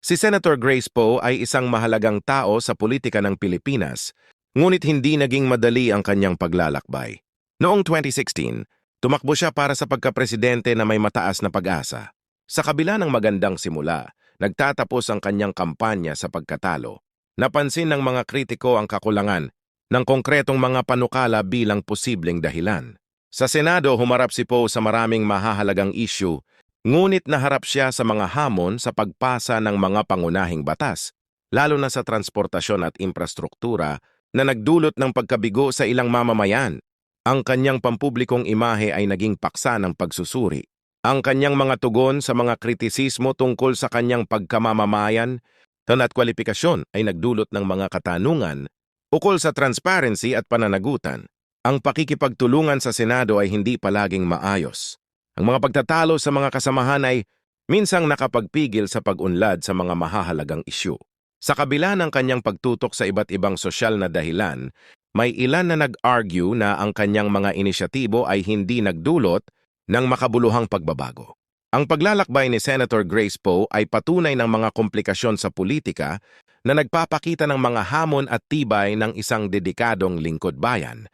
Si Senator Grace Poe ay isang mahalagang tao sa politika ng Pilipinas, ngunit hindi naging madali ang kanyang paglalakbay. Noong 2016, tumakbo siya para sa pagkapresidente na may mataas na pag-asa. Sa kabila ng magandang simula, nagtatapos ang kanyang kampanya sa pagkatalo. Napansin ng mga kritiko ang kakulangan ng konkretong mga panukala bilang posibleng dahilan. Sa Senado, humarap si Poe sa maraming mahahalagang issue, ngunit naharap siya sa mga hamon sa pagpasa ng mga pangunahing batas, lalo na sa transportasyon at infrastruktura na nagdulot ng pagkabigo sa ilang mamamayan. Ang kanyang pampublikong imahe ay naging paksa ng pagsusuri. Ang kanyang mga tugon sa mga kritisismo tungkol sa kanyang pagkamamamayan at kwalifikasyon ay nagdulot ng mga katanungan ukol sa transparency at pananagutan. Ang pakikipagtulungan sa Senado ay hindi palaging maayos. Ang mga pagtatalo sa mga kasamahan ay minsang nakapagpigil sa pag-unlad sa mga mahahalagang isyu. Sa kabila ng kanyang pagtutok sa iba't ibang sosyal na dahilan, may ilan na nag-argue na ang kanyang mga inisyatibo ay hindi nagdulot ng makabuluhang pagbabago. Ang paglalakbay ni Senator Grace Poe ay patunay ng mga komplikasyon sa politika na nagpapakita ng mga hamon at tibay ng isang dedikadong lingkod bayan.